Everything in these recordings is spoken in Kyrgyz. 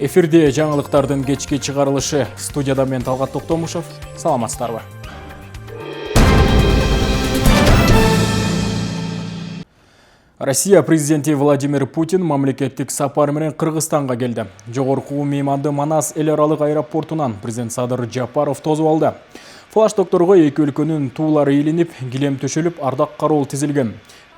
Эфирде жаңылыктардын кечки чыгарылышы. Студияда мен Талгат Токтомушев. Саламатсыздарбы. Россия президенти Владимир Путин мамлекеттик сапар менен Кыргызстанга келди. Жогорку мейманды Манас эл аралык аэропортунан президент Садыр Жапаров тосуп алды. Флаштокторго эки өлкөнүн туулары илинип, килем төшөлүп, ардак кароол тизилген.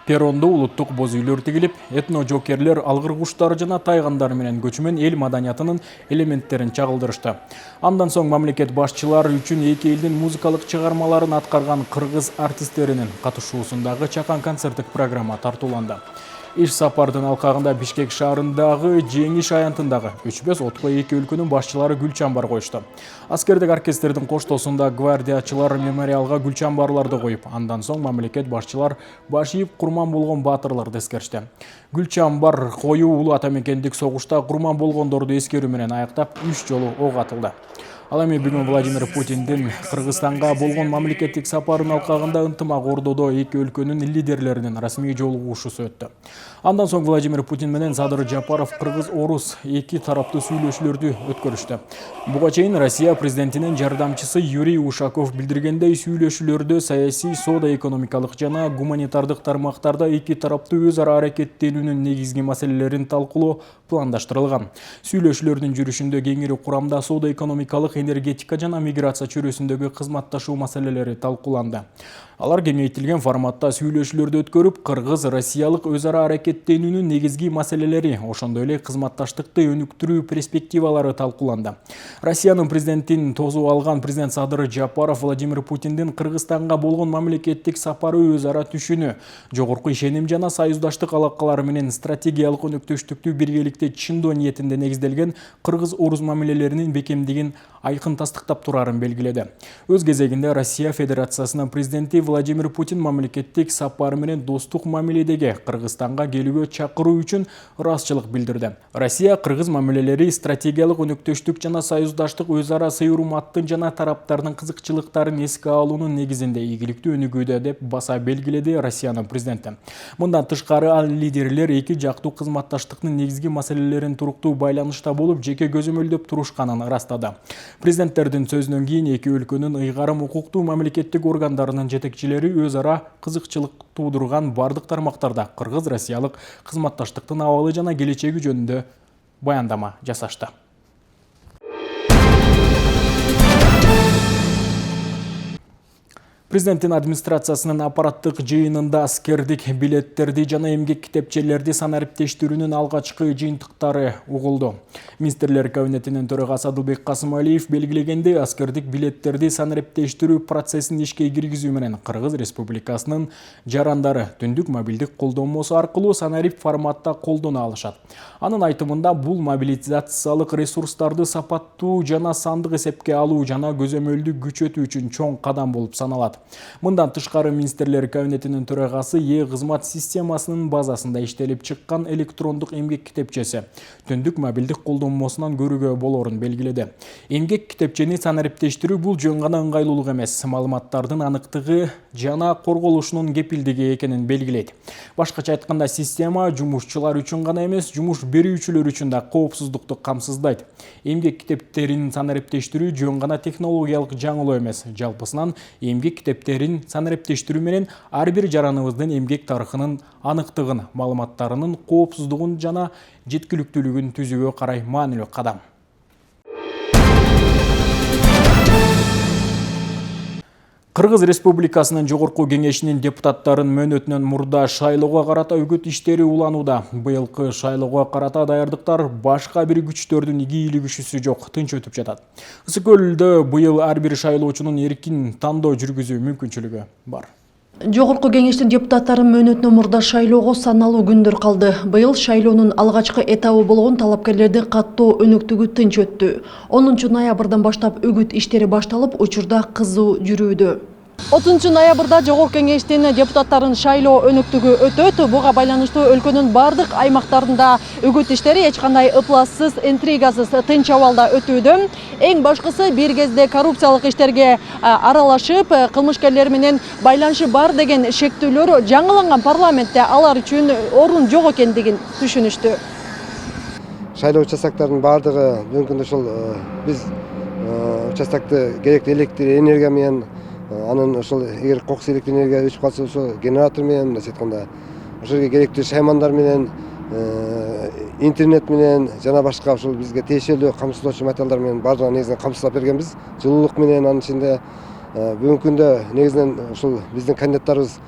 Перронду улуттук боз үйлөр тигилип, этно-жокерлер, алгыр куштар жана тайгандар менен көчмөн эл маданиятынын элементтерин чагылдырышты. Андан соң мамлекет башчылары үчүн эки элдин музыкалык чыгармаларын аткарган кыргыз артисттеринин катышуусундагы чакан концерттик программа тартууланды. Иш сапардын алкагында Бишкек шаарындагы Жеңиш аянтындагы 3-5 отко эки өлкөнүн башчылары гүл чамбар коюшту. Аскердик оркестрдин коштоосунда гвардиячылар мемориалга гүл чамбарларды коюп, андан соң мамлекет башчылар баш ийип курман болгон баатырларды эскеришти. Гүл чамбар коюу улуу ата мекендик согушта курман болгондорду эскерүү менен аяктап 3 жолу ок атылды. Ал эми бүгүн Владимир Путиндин Кыргызстанга болгон мамлекеттик сапарынын алкагында ынтымак ордодо эки өлкөнүн лидерлеринин расмий жолугушуусу өттү. Андан соң Владимир Путин менен Садыр Жапаров кыргыз-орус эки тараптуу сүйлөшүүлөрдү өткөрүштү. Буга чейин Россия президентинин жардамчысы Юрий Ушаков билдиргендей, сүйлөшүүлөрдө саясий, соода-экономикалык жана гуманитардык тармактарда эки тараптуу өз ара аракеттенүүнүн негизги маселелерин талкуулоо пландаштырылган. Сүйлөшүүлөрдүн жүрүшүндө кеңири курамда соода-экономикалык, энергетика жана миграция чөйрөсүндөгү кызматташуу маселелери талкууланды. Алар кеңейтилген форматта сүйлөшүүлөрдү өткөрүп, кыргыз-россиялык өз ара аракеттенүүнүн негизги маселелери, ошондой эле кызматташтыкты өнүктүрүү перспективалары талкууланды. Россиянын президентин тосуп алган президент Садыр Жапаров Владимир Путиндин Кыргызстанга болгон мамлекеттик сапары өз ара түшүнүү, жогорку ишеним жана союздаштык алакалары менен стратегиялык өнөктөштүктү биргеликте чындоо ниетинде негизделген кыргыз-орус мамилелеринин бекемдигин айкын тастыктап турарын белгиледи. Өз кезегинде Россия Федерациясынын президенти Владимир Путин мамлекеттик сапары менен достук мамиледеги Кыргызстанга келүүгө чакыруу үчүн ыраазычылык билдирди. Россия кыргыз мамилелери стратегиялык өнөктөштүк жана союздаштык өз ара сыйруматтын жана тараптардын кызыкчылыктарын эске алуунун негизинде ийгиликтүү өнүгүүдө деп баса белгиледи Россиянын президенти. Мындан тышкары ал лидерлер эки жактуу кызматташтыктын негизги маселелерин туруктуу байланышта болуп, жеке көзөмөлдөп турушканын ырастады. Президенттердин сөзүнөн кийин эки өлкөнүн ыйгарым укуктуу мамлекеттик органдарынын жетекчилери өз ара кызыкчылык туудурган бардык тармактарда кыргыз-россиялык кызматташтыктын абалы жана келечеги жөнүндө баяндама жасашты. Президенттин администрациясынын аппараттык жыйынында аскердик билеттерди жана эмгек китепчелерди санариптештирүүнүн алгачкы жыйынтыктары угулду. Министрлер кабинетинин төрагасы Адылбек Касымалиев белгилегендей, аскердик билеттерди санариптештирүү процессин ишке киргизүү менен Кыргыз Республикасынын жарандары түндүк мобилдик колдонмосу аркылуу санарип форматта колдоно алышат. Анын айтымында, бул мобилизациялык ресурстарды сапаттуу жана сандык эсепке алуу жана көзөмөлдү күчөтүү үчүн чоң кадам болуп саналат. Мындан тышкары министрлер кабинетинин төрагасы Е-кызмат системасынын базасында иштелип чыккан электрондук эмгек китепчеси түндүк мобилдик колдонмосунан көрүүгө болорун белгиледи. Эмгек китепчени санариптештирүү бул жөн гана ыңгайлуулук эмес, маалыматтардын аныктыгы жана корголушунун кепилдиги экенин белгилейт. Башкача айтканда, система жумушчулар үчүн гана эмес, жумуш берүүчүлөр үчүн да коопсуздукту камсыздайт. Эмгек китептерин санариптештирүү жөн гана технологиялык жаңылоо эмес, жалпысынан эмгек китептерин санариптештирүү менен ар бир жараныбыздын эмгек тарыхынын аныктыгын, маалыматтарынын коопсуздугун жана жеткиликтүүлүгүн түзүүгө карай маанилүү кадам. Кыргыз Республикасынын жогорку кеңешинин депутаттарын мөөнөтүнөн мурда шайлоого карата үгүт иштери уланууда. Быйылкы шайлоого карата даярдыктар башка бир күчтөрдүн ийгилигишүүсү жок, тынч өтүп жатат. Ысык-Көлдө быйыл ар бир шайлоочунун эркин тандоо жүргүзүү мүмкүнчүлүгү бар. Жогорку кеңештин депутаттары мөөнөтүнөн мурда шайлоого саналуу күндөр калды. Быйыл шайлоонун алгачкы этабы болгон талапкерлердин каттоо өнөктүгү тынч өттү. 10 ноябрдан баштап үгүт иштери башталып, учурда кызуу жүрүүдө. 30 ноябрда жогорку кеңештин депутаттарын шайлоо өнөктүгү өтөт. Буга байланыштуу өлкөнүн бардык аймактарында үгүт иштери эч кандай ыплассыз, интригасыз, тынч абалда өтүүдө. Эң башкысы бир кезде коррупциялык иштерге аралашып, кылмышкерлер менен байланышы бар деген шектүүлөр жаңыланган парламентте алар үчүн орун жок экендигин түшүнүштү. шайлоо участоктарынын баардыгы мүмкүн ошол биз участокты керектүү электр энергия менен анын ошол эгер кокус электр энергия өчүп калса ошо генератор менен мындайча айтканда ошол жерге керектүү шаймандар менен интернет менен жана башка ушул бизге тиешелүү камсыздоочу материалдар менен баардыгын негизинен камсыздап бергенбиз. Жылуулук менен анын ичинде бүгүнкү күндө негизинен ушул биздин кандидаттарыбыз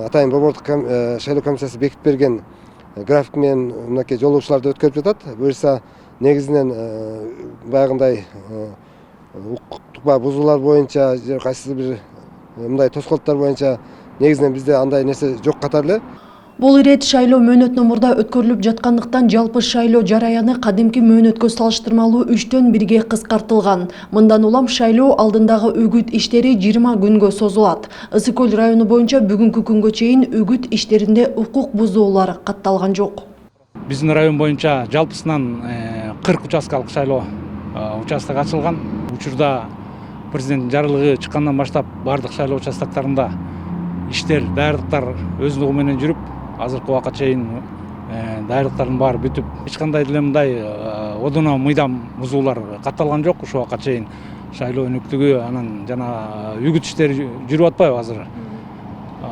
атайын борбордук шайлоо комиссиясы бекитип берген график менен мынакей жолугушууларды өткөрүп жатат. Буюрса негизинен баягындай укуктук бузуулар боюнча же кайсы бир мындай тоскоолдуктар боюнча негизинен бизде андай нерсе жок катары эле. Бул ирет шайлоо мөөнөтүнөн мурда өткөрүлүп жаткандыктан жалпы шайлоо жараяны кадимки мөөнөткө салыштырмалуу 3-төн 1ге кыскартылган. Мындан улам шайлоо алдындагы үгүт иштери 20 күнгө созулат. Ысык Көл району боюнча бүгүнкү күнгө чейин үгүт иштеринде укук бузуулар катталган жок. Биздин район боюнча жалпысынан 40 участкалык шайлоо участок ачылган. Учурда президент жарлыгы чыккандан баштап бардык шайлоо участоктарында иштер, даярдыктар өзүнүгү менен жүрүп, азыркы убакка чейин даярдыктардын баары бүтүп, эч кандай деле мындай одуна мыйдам бузуулар катталган жок. Ушул убакка чейин шайлоо өнүктүгү анан жана үгүт иштери жүрүп атпайбы азыр.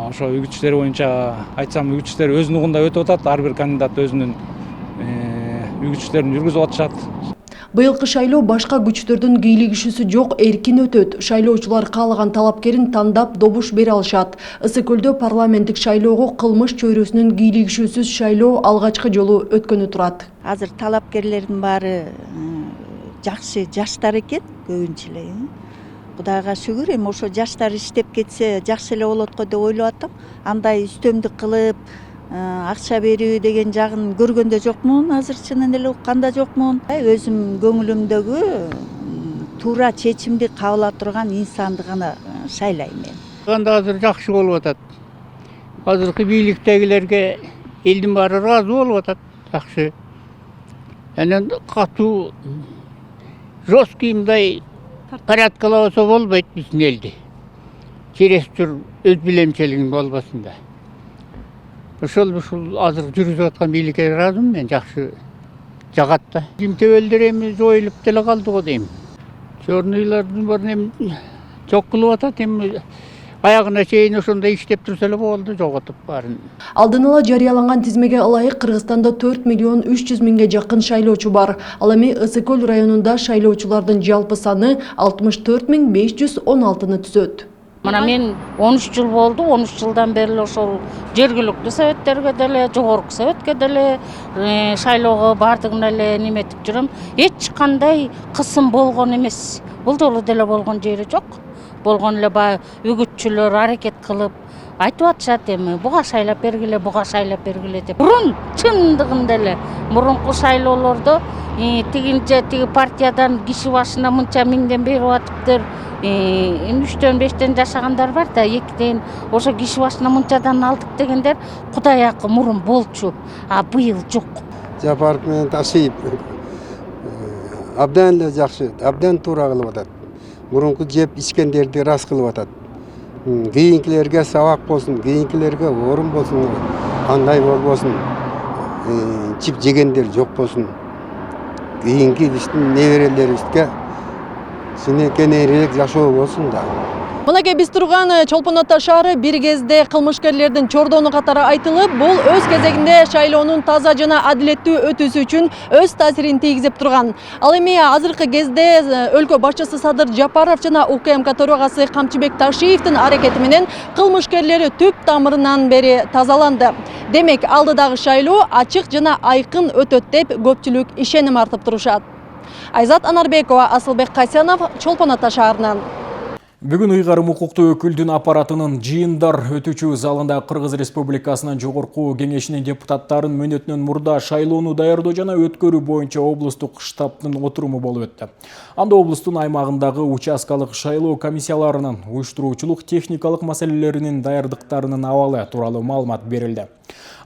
Ошо үгүт иштери боюнча айтсам, үгүт иштери өз нугунда өтүп атат. Ар бир кандидат өзүнүн үгүт иштерин жүргүзүп атышат. Быйылкы шайлоо башка күчтөрдүн кийлигишүүсү жок, эркин өтөт. Шайлоочулар каалаган талапкерин тандап добуш бере алышат. Ысык Көлдө парламенттик шайлоого кылмыш чөйрөсүнүн кийлигишүүсүз шайлоо алгачкы жолу өткөнү турат. Азыр талапкерлердин баары жакшы жаштар экен, көбүнчө эле. Кудайга шүгүр, эми ошо жаштар иштеп кетсе жакшы эле болот го деп ойлоп атам. Андай үстөмдүк кылып акча берүү деген жагын көргөндө жокмун, азыр чынын эле укканда жокмун. Өзүм көңүлүмдөгү туура чечимди кабыл ала турган инсанды гана шайлайм мен. Анда азыр жакшы болуп атат. Азыркы бийликтегилерге элдин баары ыраазы болуп атат, жакшы. Анан катуу жесткий мындай порядкалабаса болбойт биздин элди. Чересчур өз билемчилигин болбосун да. Ушул азыр жүргүзүп аткан бийликке ыраазымын мен, жакшы жагат да. Жимтебелдер эми жоюлуп деле калды го дейм. Чорныйлардын баарын эми жок кылып атат, эми аягына чейин ошондой иштеп турса эле болду, жоготуп баарын. Алдын ала жарыяланган тизмеге ылайык Кыргызстанда 4 миллион 300 миңге жакын шайлоочу бар. Ал эми Ысык Көл районунда шайлоочулардын жалпы саны 64 516-ны түзөт. Мына мен 13 жыл болду, 13 жылдан бери ошол жергиликтүү советтерге деле, жогорку советке деле шайлоого бардыгына эле неметип жүрөм. Эч кандай кысым болгон эмес. Бул жолу деле болгон жери жок. Болгон эле баягы үгүтчүлөр аракет кылып айтып атышат, эми буга шайлап бергиле, буга шайлап бергиле деп. Мурун чындыгында эле мурунку шайлоолордо тиги партиядан киши башына мынча миңден берип атыптыр. 3-төн 5-тен жашагандар бар да, 2-тен ошо киши башына мынчадан алдык дегендер Кудай акы мурун болчу. А быйыл жок. Жапаров менен Ташиев абдан эле жакшы, абдан туура кылып атат. Мурунку жеп ичкендерди рас кылып атат. Кийинкилерге сабак болсун, кийинкилерге орун болсун, кандай болбосун. Чип жегендер жок болсун. Кийинки биздин неберелерибизге синекенерээк жашоо болсун да. Мынакей биз турган Чолпон Ата шаары бир кезде кылмышкерлердин чордону катары айтылып, бул өз кезегинде шайлоонун таза жана адилеттүү өтүүсү үчүн өз таасирин тийгизип турган. Ал эми азыркы кезде өлкө башчысы Садыр Жапаров жана УКМК төрагасы Камчыбек Ташиевдин аракети менен кылмышкерлери түп тамырынан бери тазаланды. Демек, алдыдагы шайлоо ачык жана айкын өтөт деп көпчүлүк ишеним артып турушат. Айзат Анарбекова, Асылбек Касянов, Чолпон Ата шаарынан. Бүгін ұйғарым укуктуу өкүлдүн аппаратынын жыйындар өтүүчү залында Кыргыз Республикасынын жогорку кеңешинин депутаттарын мөөнөтүнөн мурда шайлоону даярдоо жана өткөрүү боюнча облустук штабтын отуруму болуп өттү. Анда облустун аймагындагы участкалык шайлоо комиссияларынын уюштуруучулук техникалык маселелеринин даярдыктарынын абалы тууралуу маалымат берилди.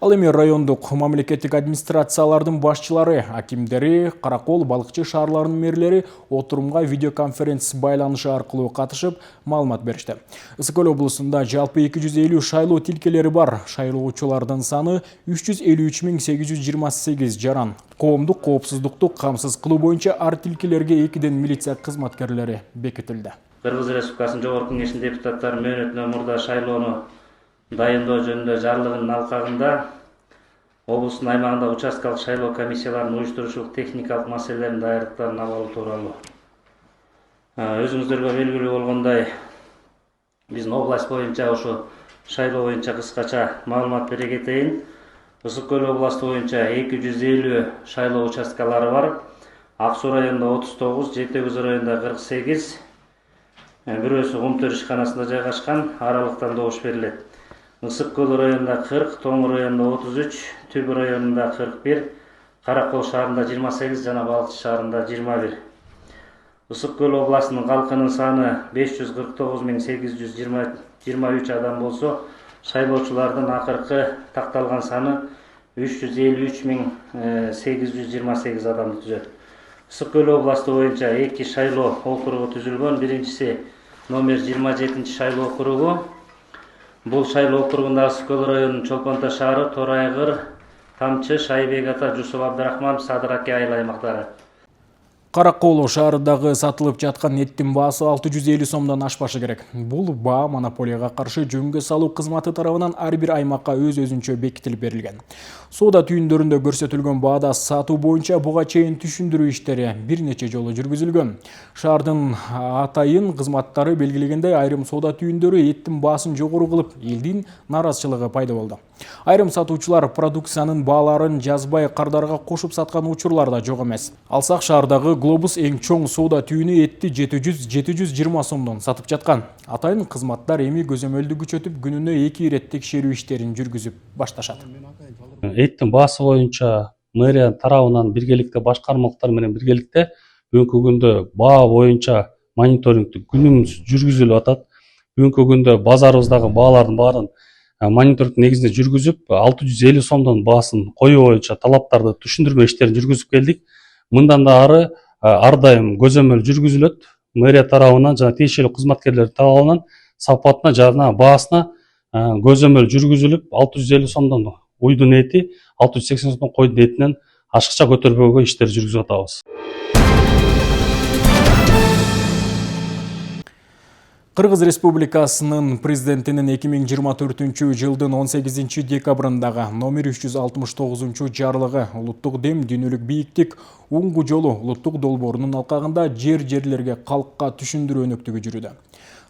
Ал эми райондук мамлекеттик администрациялардын башчылары, акимдери, Каракол, Балыкчы шаарларынын мэрлери отурумга видеоконференц байланышы аркылуу катышып, маалымат беришти. Ысык Көл облусунда жалпы 250 шайлоо тилкелери бар. Шайлоочулардын саны 353.828 жаран. Коомдук коопсуздукту камсыз кылуу боюнча ар тилкелерге 2ден милиция кызматкерлери бекитилди. Кыргыз Республикасынын Жогорку Кеңешинин депутаттары мөөнөтүнөн мурда шайлоону дайындоо жөнүндө жарлыгынын алкагында облустун аймагында участкалык шайлоо комиссияларынын уюштурушулук техникалык маселелерин даярдыктарын алуу тууралуу. Өзүңүздөргө белгилүү болгондой, биздин область боюнча ошо шайлоо боюнча кыскача маалымат бере кетейин. Ысык Көл областы боюнча 250 шайлоо участкалары бар. Ак Суу районунда 39, Жети Көз районунда 48, бирөөсү Кумтөр ишканасында жайгашкан, аралыктан добуш берилет. Ысык Көл районунда 40, Тоң районунда 33, Түбү районунда 41, Каракол шаарында 28 жана Балыкчы шаарында 21. Ысык Көл областынын калкынын саны 549.823 адам болсо, шайлоочулардын акыркы такталган саны 353.828 адамды түзөт. Ысык Көл областы боюнча 2 шайлоо округу түзүлгөн. Биринчиси номер 27 шайлоо округу. Бул шайлоо округунда Ысык Көл районунун Чолпонта шаары, Торайгыр, Тамчы, Шайбек ата, Жусуп Абдрахман, Садыр Аке айыл аймактары. Каракол шаарындагы сатылып жаткан эттин баасы 650 сомдон ашпашы керек. Бул баа монополияга каршы жөнгө салуу кызматы тарабынан ар бир аймакка өз-өзүнчө бекитилип берилген. Соода түйүндөрүндө көрсөтүлгөн баада сатуу боюнча буга чейин түшүндүрүү иштери бир нече жолу жүргүзүлгөн. Шаардын атайын кызматтары белгилегендей, айрым соода түйүндөрү эттин баасын жогору кылып, элдин нааразычылыгы пайда болду. Айрым сатуучулар продукциянын бааларын жазбай кардарга кошуп саткан учурлар да жок эмес. Алсак шаардагы Глобус эң чоң соода түйүнү этти 720 сомдон сатып жаткан. Атайын кызматтар эми көзөмөлдү күчөтүп, күнүнө 2 ирет текшерүү иштерин жүргүзүп башташат. Эттин баасы боюнча мэрия тарабынан биргеликте башкармалыктар менен биргеликте бүгүнкү күндө баа боюнча мониторингти күнүмүз жүргүзүлүп атат. Бүгүнкү күндө базарыбыздагы баалардын баарын мониторинг негизинде жүргүзүп, 650 сомдон баасын коюу боюнча талаптарды түшүндүрмө иштерин жүргүзүп келдик. Мындан да ары ар дайым көзөмөл жүргүзүлөт. Мэрия тарабынан жана тиешелүү кызматкерлер тарабынан сапатына жана баасына көзөмөл жүргүзүлүп, 650 сомдон уйдун эти, 680 сомдон койдун этинен ашыкча көтөрбөөгө иштер жүргүзүп атабыз. Кыргыз Республикасынын президентинин 2024 жылдын 18 декабрындагы номер 369 жарлыгы улуттук дем дүйнөлүк бийиктик уңгу жолу улуттук долбоорунун алкагында жерлерге калкка түшүндүрүү өнөктүгү жүрүүдө.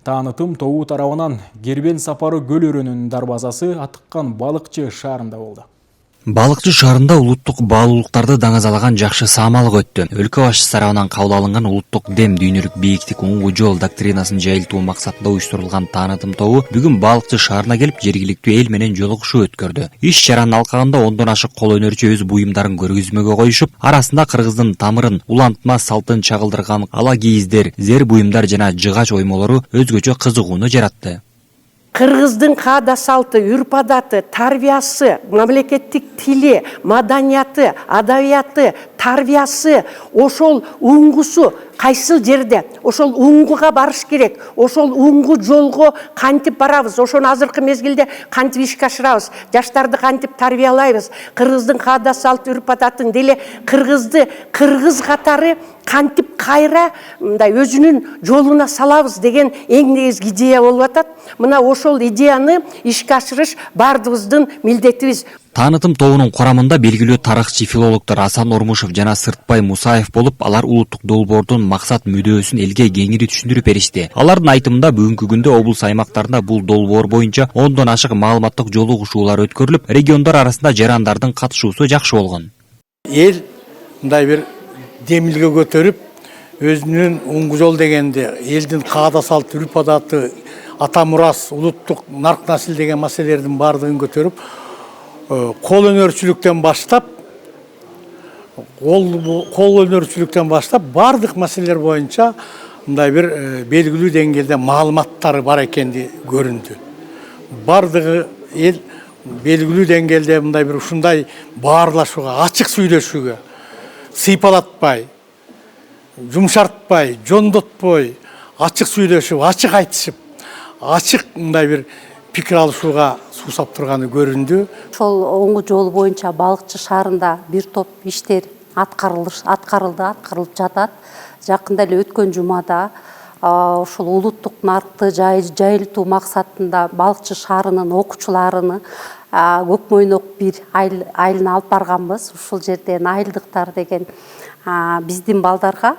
Таанытым тобу тарабынан Кербен сапары көл өрөөнүнүн дарбазасы атыккан Балыкчы шаарында болду. Балыкчы шаарында улуттук баалуулуктарды даңазалаган жакшы саамалык өттү. Өлкө башчысы тарабынан кабыл алынган улуттук дем дүйнөлүк бийиктик уңгу жол доктринасын жайылтуу максатында уюштурулган таанытым тобу бүгүн Балыкчы шаарына келип жергиликтүү эл менен жолугушуу өткөрдү. Иш чаранын алкагында 10дон ашык кол өнөрчү өз буюмдарын көргөзмөгө коюшуп, арасында Кыргыздын тамырын, улантма салтын чагылдырган ала кийиздер, зер буюмдар жана жыгач оймолору өзгөчө кызыгууну жаратты. Кыргыздын каада салты, үрп-адаты, тарбиясы, мамлекеттик тили, маданияты, адабияты, тарбиясы, ошол уңгусу кайсыл жерде, ошол уңгуга барыш керек, ошол уңгу жолго кантип барабыз, ошону азыркы мезгилде кантип ишке ашырабыз, жаштарды кантип тарбиялайбыз, кыргыздын каада салты, үрп-адатын деле кыргызды кыргыз катары кантип кайра мындай өзүнүн жолуна салабыз деген эң негизги идея болуп атат. Мына ошол идеяны ишке ашырыш бардыгыбыздын милдетибиз. Таанытым тобунун курамында белгилүү тарыхчы филологдор Асан Ормушев жана Сыртбай Мусаев болуп, алар улуттук долбоордун максат мүдөөсүн элге кеңири түшүндүрүп беришти. Алардын айтымында бүгүнкү күндө облус аймактарында бул долбоор боюнча 10дон ашык маалыматтык жолугушуулар өткөрүлүп, региондор арасында жарандардын катышуусу жакшы болгон. Эл мындай бир демилге көтөрүп, өзүнүн уңгу жол дегенде элдин каада салт, үрп-адаты, ата мурас, улуттук нарк насил деген маселелердин баардыгын көтөрүп, кол өнөрчүлүктөн баштап бардык маселелер боюнча мындай бир белгилүү деңгээлде маалыматтары бар экени көрүндү. Бардыгы эл белгилүү деңгээлде мындай бир ушундай баарлашууга, ачык сүйлөшүүгө, сыйпалатпай, жумшартпай, жондотпой, ачык сүйлөшүп, ачык айтышып, ачык мындай бир пикир алышууга суусап турганы көрүндү. Ошол оңгу жол боюнча балыкчы шаарында бир топ иштер аткарылып жатат. Жакында эле өткөн жумада ошол улуттук наркты жайылтуу максатында балыкчы шаарынын окуучуларыны Көкмойнок бир айылына алып барганбыз. Ушул жерден айылдыктар деген биздин балдарга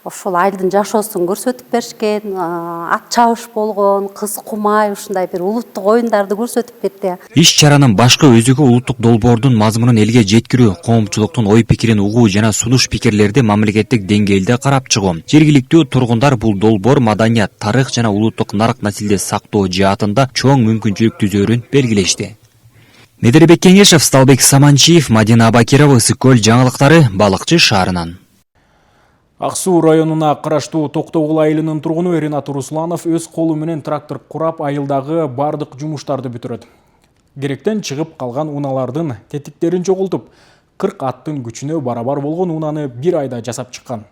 ошол айылдын жашоосун көрсөтүп беришкен, ат чабыш болгон, кыз кумай ушундай бир улуттук оюндарды көрсөтүп берди. Иш чаранын башкы өзөгү улуттук долбоордун мазмунун элге жеткирүү, коомчулуктун ой пикирин угуу жана сунуш пикирлерди мамлекеттик деңгээлде карап чыгуу. Жергиликтүү тургундар бул долбоор маданият, тарых жана улуттук нарк населди сактоо жаатында чоң мүмкүнчүлүк түзөөрүн белгилешти. Медербек Кеңешев, Сталбек Саманчиев, Мадина Абакирова, Ысык-Көл жаңылыктары балыкчы шаарынан. Ак Суу районуна караштуу Токтогул айылынын тургуну Ринат Русланов өз колу менен трактор курап айылдагы бардык жумуштарды бүтүрөт. Керектен чыгып калган унаалардын тетиктерин жоголтуп, 40 аттын күчүнө барабар болгон унаны бир айда жасап чыккан.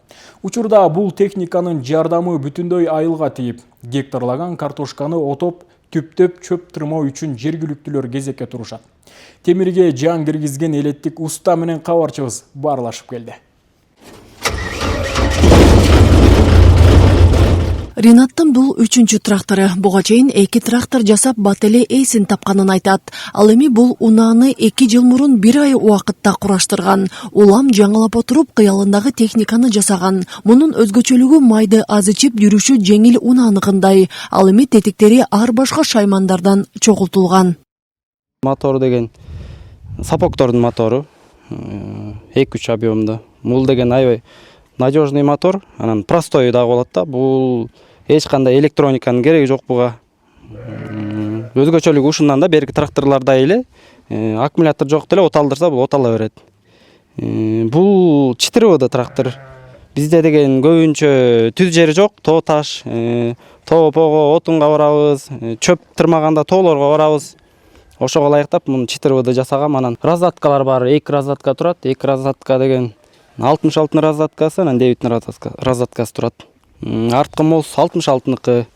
Учурда бул техниканын жардамы бүтүндөй айылга тийип, гектарлаган картошканы отоп, түптөп чөп тырмоо үчүн жергиликтүүлөр кезекке турушат. Темирге жан киргизген элеттик уста менен кабарчыбыз баарлашып келди. Ринаттын бул 3-чү трактору. Буга чейин 2 трактор жасап бат эле эсин тапканын айтат. Ал эми бул унааны 2 жыл мурун бир ай убакытта кураштырган. Улам жаңылап отуруп кыялындагы техниканы жасаган. Мунун өзгөчөлүгү майды аз ичип жүрүшү жеңил унааныкындай. Ал эми тетиктери ар башка шаймандардан чогултулган. Мотор деген сапоктордун мотору 2-3 объемду. Бул деген аябай надежный мотор, анан простой дагы болот да. Бул эч кандай электрониканын кереги жок буга. Өзгөчөлүгү ушундан да берки тракторлордой эле аккумулятор жок деле оталдырса бул отала берет. Бул 4 трактор. Бизде деген көбүнчө түз жери жок, тоо таш, тоопого, отунга барабыз, чөп тырмаганда тоолорго барабыз. Ошого ылайыктап муну 4 жасагам. Анан раздаткалар бар, 2 раздатка турат. 2 раздатка деген 66 раздаткасы, анан 9 раздаткасы турат. Арткы мос 66-ныкы,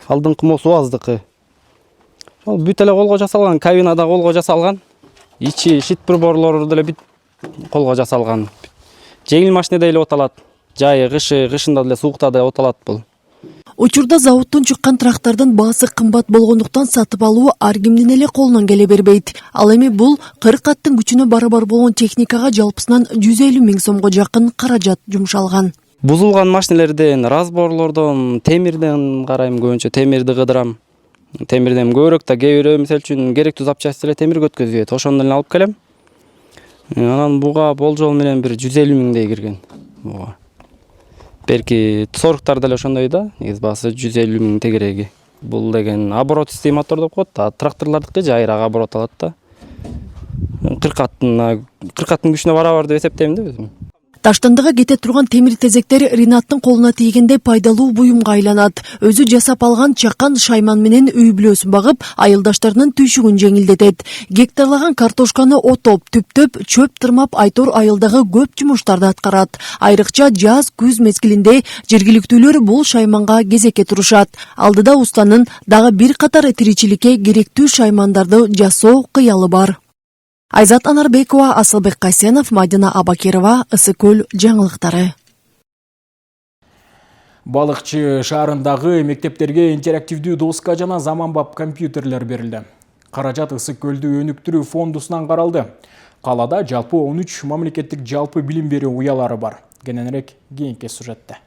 алдыңкы мос УАЗдыкы. Ал бүт эле колго жасалган, кабина да колго жасалган. Ичи шит приборлору деле бүт колго жасалган. Жеңил машина деле оталат. Жайы, кышында деле суукта да оталат бул. Учурда заводтон чыккан трактордун баасы кымбат болгондуктан сатып алуу ар кимдин эле колунан келе бербейт. Ал эми бул 40 аттын күчүнө барабар болгон техникага жалпысынан 150 000 сомго жакын каражат жумшалган. Бузулган машинелерден, разборлордон, темирден карайм, көбүнчө темирди кыдырам. Темирден көбүрөөк да кээ бирөө мисалы үчүн керектүү запчасть эле темирге өткөзүп, ошондон эле алып келем. Анан буга болжол менен бир 150 000 кирген. Буга. Берки сорктар деле ошондой да, негиз баасы 150 000 тегереги. Бул деген оборот систем мотор деп коет, тракторлордукы жайыраак оборот алат да. 40 аттын күчүнө барабар деп эсептейм да өзүм. Таштандыга кете турган темир тезектер Ринаттын колуна тийгенде пайдалуу буюмга айланат. Өзү жасап алган чакан шайман менен үй бүлөсүн багып, айылдаштарынын түйшүгүн жеңилдетет. Гектарлаган картошканы отоп, түптөп, чөп тырмап айтор айылдагы көп жумуштарды аткарат. Айрыкча жаз, күз мезгилинде жергиликтүүлөр бул шайманга кезекке турушат. Алдыда устанын дагы бир катар тиричиликке керектүү шаймандарды жасоо кыялы бар. Айзат Анарбекова, Асылбек Кайсенов, Мадина Абакирова, Ысык-Көл жаңылыктары. Балыкчы шаарындагы мектептерге интерактивдүү доска жана заманбап компьютерлер берилди. Каражат Ысык-Көлдү өнүктүрүү фондусунан каралды. Калада жалпы 13 мамлекеттик жалпы билим берүү уялары бар. Кененирээк кийинки сюжетте.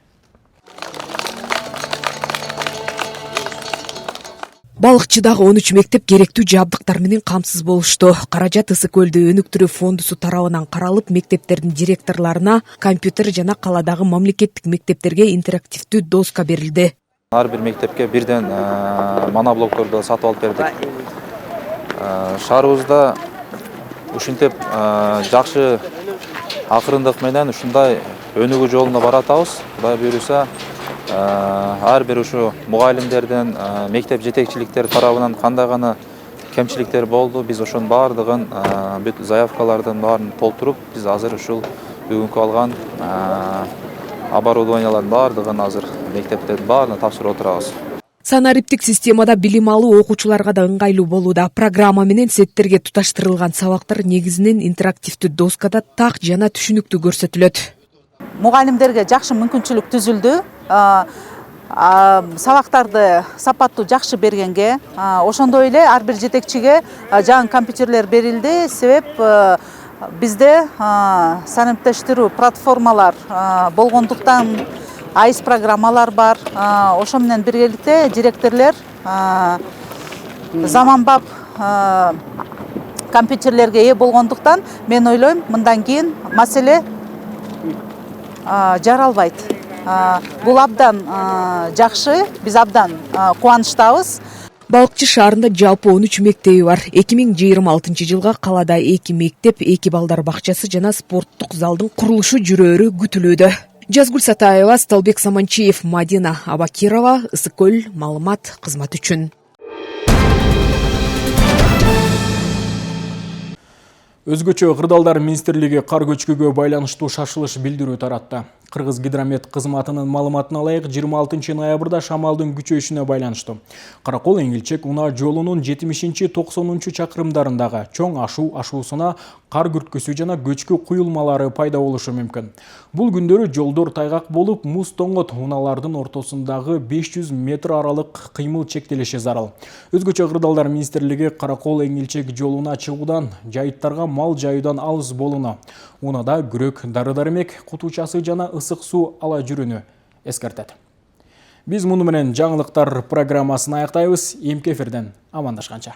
Балыкчыдагы 13 мектеп керектүү жабдыктар менен камсыз болушту. Каражат Ысык-Көлдү өнүктүрүү фондусу тарабынан каралып, мектептердин директорлоруна компьютер жана каладагы мамлекеттик мектептерге интерактивдүү доска берилди. Ар бир мектепке бирден моноблокторду сатып алып бердик. Шаарыбызда ушинтип жакшы акырындык менен ушундай өнүгүү жолуна баратабыз. Кудай буйруса, ар бир ушу мугалимдерден, мектеп жетекчиликтери тарабынан кандай гана кемчиликтер болду, биз ошонун баардыгын бүт заявкалардын баарын толтуруп, биз азыр ушул бүгүнкү алган оборудованиялардын баардыгын азыр мектептердин баарына тапшырып отурабыз. Санариптик системада билим алуу окуучуларга да ыңгайлуу болууда. Программа менен сеттерге туташтырылган сабактар негизинен интерактивдүү доскада так жана түшүнүктүү көрсөтүлөт. Мугалимдерге жакшы мүмкүнчүлүк түзүлдү. Сабактарды сапаттуу жакшы бергенге, ошондой эле ар бир жетекчиге жаңы компьютерлер берилди. Себеп бизде санариптештирүү платформалар болгондуктан АИС программалар бар. Ошо менен биргеликте директорлор заманбап компьютерлерге ээ болгондуктан мен ойлойм, мындан кийин маселе жаралбайт. Бул абдан жакшы, биз абдан кубанычтабыз. Балыкчы шаарында жалпы 13 мектеби бар. 2026 жылга калада 2 мектеп, 2 балдар бакчасы жана спорттук залдын курулушу жүрөөрү күтүлүүдө. Жазгүл Сатаева, Сталбек Саманчиев, Мадина Абакирова, Ысык көл маалымат кызматы үчүн. Өзгөчө Кырдаалдар министрлиги кар көчкүгө байланыштуу шашылыш билдирүү таратты. Кыргыз гидромет кызматынын маалыматына ылайык 26 ноябрда шамалдын күчөйүшүнө байланыштуу Каракол Эңилчек Уна жолунун 70-90 чакырымдарындагы чоң ашуусуна кар күрткүсү жана көчкү куюлмалары пайда болушу мүмкүн. Бул күндөрү жолдор тайгак болуп, муз тоңот уналардын ортосундагы 500 метр аралык кыймыл чектелиши зарыл. Өзгөчө Кырдаалдар министрлиги Каракол Эңилчек жолуна чыгуудан, жайыттарга мал жайуудан алыс болууну, унада күрөк, дары-дармек кутуучасы жана ысык суу ала жүрүүнү эскертет. Биз муну менен жаңылыктар программасын аяктайбыз. Эмки эфирден амандашканча.